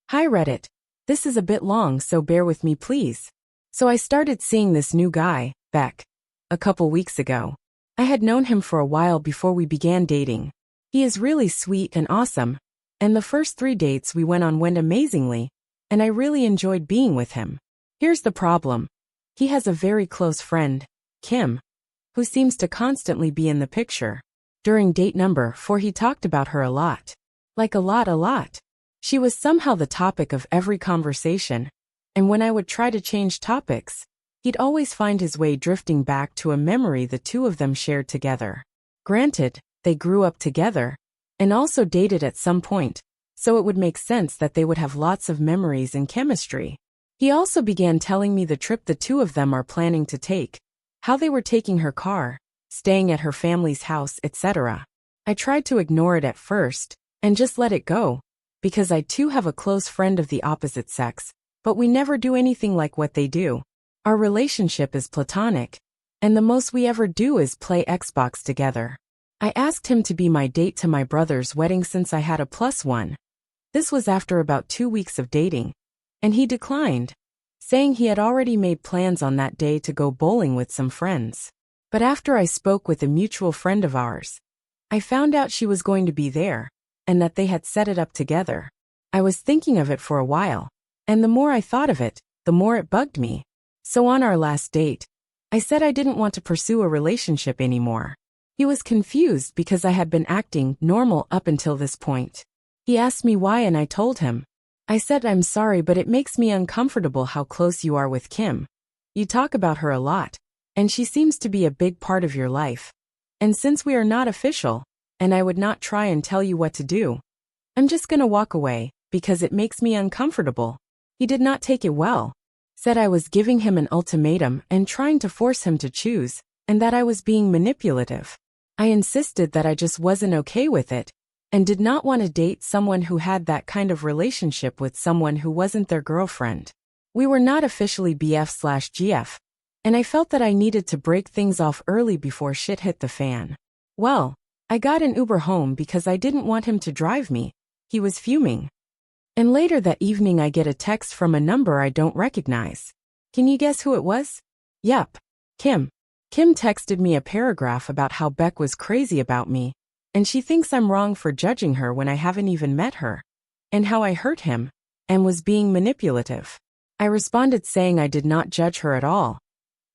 Hi Reddit. This is a bit long, so bear with me please. So I started seeing this new guy, Beck, a couple weeks ago. I had known him for a while before we began dating. He is really sweet and awesome, and the first 3 dates we went on went amazingly, and I really enjoyed being with him. Here's the problem. He has a very close friend, Kim, who seems to constantly be in the picture. During date number 4 he talked about her a lot. Like a lot. She was somehow the topic of every conversation, and when I would try to change topics, he'd always find his way drifting back to a memory the two of them shared together. Granted, they grew up together, and also dated at some point, so it would make sense that they would have lots of memories and chemistry. He also began telling me the trip the two of them are planning to take, how they were taking her car, staying at her family's house, etc. I tried to ignore it at first, and just let it go, because I too have a close friend of the opposite sex, but we never do anything like what they do. Our relationship is platonic, and the most we ever do is play Xbox together. I asked him to be my date to my brother's wedding since I had a +1. This was after about 2 weeks of dating, and he declined, saying he had already made plans on that day to go bowling with some friends. But after I spoke with a mutual friend of ours, I found out she was going to be there, and that they had set it up together. I was thinking of it for a while, and the more I thought of it, the more it bugged me. So on our last date, I said I didn't want to pursue a relationship anymore. He was confused because I had been acting normal up until this point. He asked me why and I told him. I said I'm sorry, but it makes me uncomfortable how close you are with Kim. You talk about her a lot, and she seems to be a big part of your life. And since we are not official, and I would not try and tell you what to do, I'm just gonna walk away, because it makes me uncomfortable. He did not take it well. Said I was giving him an ultimatum and trying to force him to choose, and that I was being manipulative. I insisted that I just wasn't okay with it, and did not want to date someone who had that kind of relationship with someone who wasn't their girlfriend. We were not officially BF/GF, and I felt that I needed to break things off early before shit hit the fan. Well, I got an Uber home because I didn't want him to drive me. He was fuming. And later that evening I get a text from a number I don't recognize. Can you guess who it was? Yup, Kim. Kim texted me a paragraph about how Beck was crazy about me, and she thinks I'm wrong for judging her when I haven't even met her, and how I hurt him, and was being manipulative. I responded saying I did not judge her at all,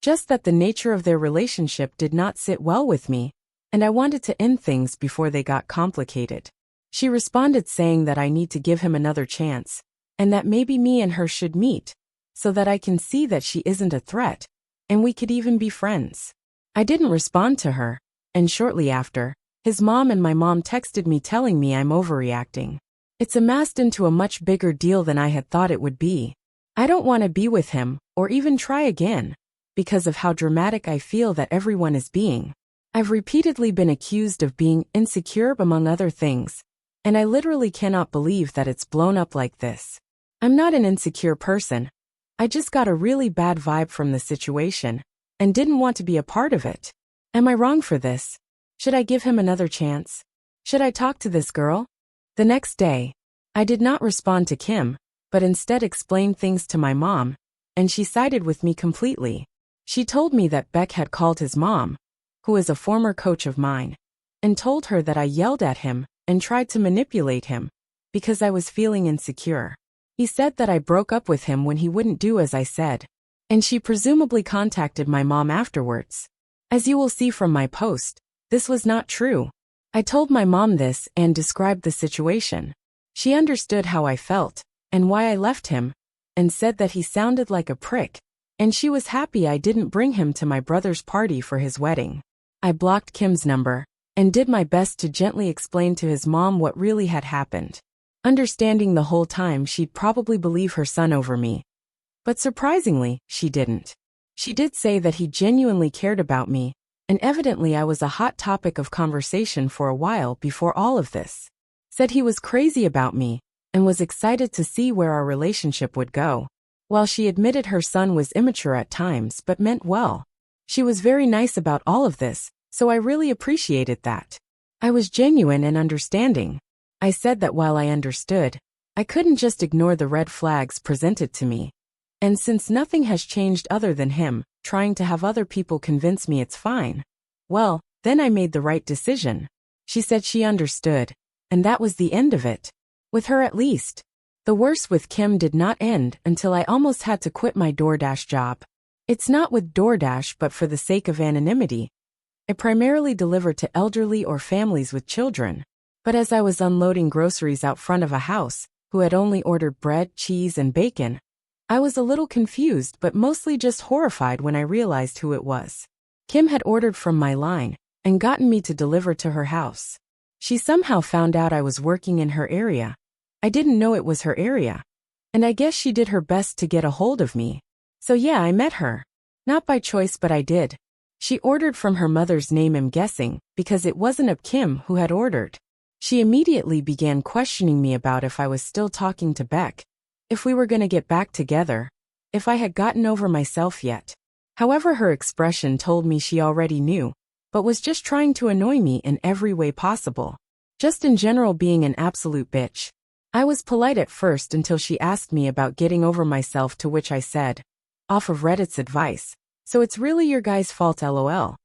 just that the nature of their relationship did not sit well with me, and I wanted to end things before they got complicated. She responded saying that I need to give him another chance, and that maybe me and her should meet, so that I can see that she isn't a threat, and we could even be friends. I didn't respond to her, and shortly after, his mom and my mom texted me telling me I'm overreacting. It's amassed into a much bigger deal than I had thought it would be. I don't want to be with him, or even try again, because of how dramatic I feel that everyone is being. I've repeatedly been accused of being insecure among other things, and I literally cannot believe that it's blown up like this. I'm not an insecure person. I just got a really bad vibe from the situation, and didn't want to be a part of it. Am I wrong for this? Should I give him another chance? Should I talk to this girl? The next day, I did not respond to Kim, but instead explained things to my mom, and she sided with me completely. She told me that Beck had called his mom, who is a former coach of mine, and told her that I yelled at him and tried to manipulate him, because I was feeling insecure. He said that I broke up with him when he wouldn't do as I said, and she presumably contacted my mom afterwards. As you will see from my post, this was not true. I told my mom this and described the situation. She understood how I felt, and why I left him, and said that he sounded like a prick, and she was happy I didn't bring him to my brother's party for his wedding. I blocked Kim's number, and did my best to gently explain to his mom what really had happened, understanding the whole time she'd probably believe her son over me. But surprisingly, she didn't. She did say that he genuinely cared about me, and evidently I was a hot topic of conversation for a while before all of this. Said he was crazy about me, and was excited to see where our relationship would go. While she admitted her son was immature at times but meant well. She was very nice about all of this, so I really appreciated that. I was genuine and understanding. I said that while I understood, I couldn't just ignore the red flags presented to me. And since nothing has changed other than him trying to have other people convince me it's fine, well, then I made the right decision. She said she understood, and that was the end of it. With her at least. The worst with Kim did not end until I almost had to quit my DoorDash job. It's not with DoorDash but for the sake of anonymity. I primarily deliver to elderly or families with children. But as I was unloading groceries out front of a house, who had only ordered bread, cheese, and bacon, I was a little confused but mostly just horrified when I realized who it was. Kim had ordered from my line and gotten me to deliver to her house. She somehow found out I was working in her area. I didn't know it was her area. And I guess she did her best to get a hold of me. So yeah, I met her. Not by choice but I did. She ordered from her mother's name, I'm guessing, because it wasn't a Kim who had ordered. She immediately began questioning me about if I was still talking to Beck, if we were going to get back together, if I had gotten over myself yet. However, her expression told me she already knew, but was just trying to annoy me in every way possible. Just in general being an absolute bitch. I was polite at first until she asked me about getting over myself, to which I said, off of Reddit's advice, so it's really your guy's fault lol.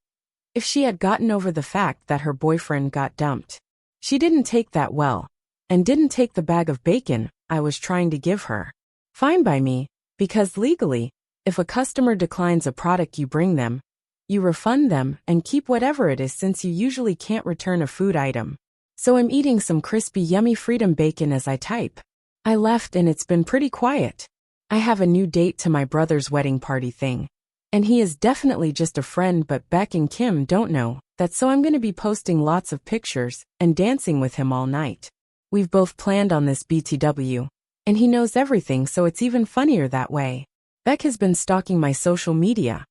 If she had gotten over the fact that her boyfriend got dumped. She didn't take that well, and didn't take the bag of bacon I was trying to give her. Fine by me, because legally, if a customer declines a product you bring them, you refund them and keep whatever it is since you usually can't return a food item. So I'm eating some crispy yummy freedom bacon as I type. I left and it's been pretty quiet. I have a new date to my brother's wedding party thing. And he is definitely just a friend, but Beck and Kim don't know that, so I'm going to be posting lots of pictures and dancing with him all night. We've both planned on this BTW. And he knows everything, so it's even funnier that way. Beck has been stalking my social media,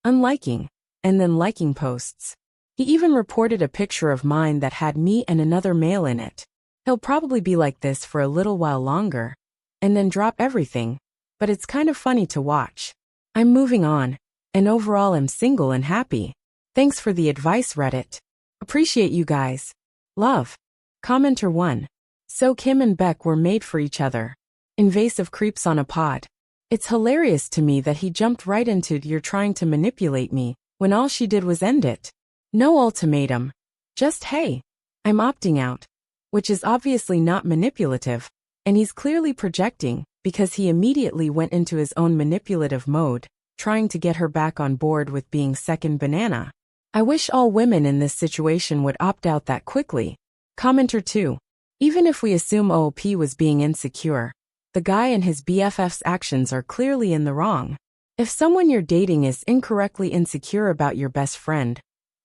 unliking, and then liking posts. He even reported a picture of mine that had me and another male in it. He'll probably be like this for a little while longer, and then drop everything, but it's kind of funny to watch. I'm moving on, and overall I'm single and happy. Thanks for the advice, Reddit. Appreciate you guys. Love. Commenter 1. So Kim and Beck were made for each other. Invasive creeps on a pod. It's hilarious to me that he jumped right into "you're trying to manipulate me" when all she did was end it. No ultimatum. Just hey, I'm opting out. Which is obviously not manipulative, and he's clearly projecting because he immediately went into his own manipulative mode, trying to get her back on board with being second banana. I wish all women in this situation would opt out that quickly. Commenter 2. Even if we assume OOP was being insecure, the guy and his BFF's actions are clearly in the wrong. If someone you're dating is incorrectly insecure about your best friend,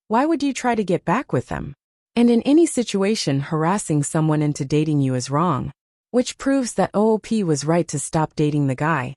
why would you try to get back with them? And in any situation, harassing someone into dating you is wrong. Which proves that OOP was right to stop dating the guy.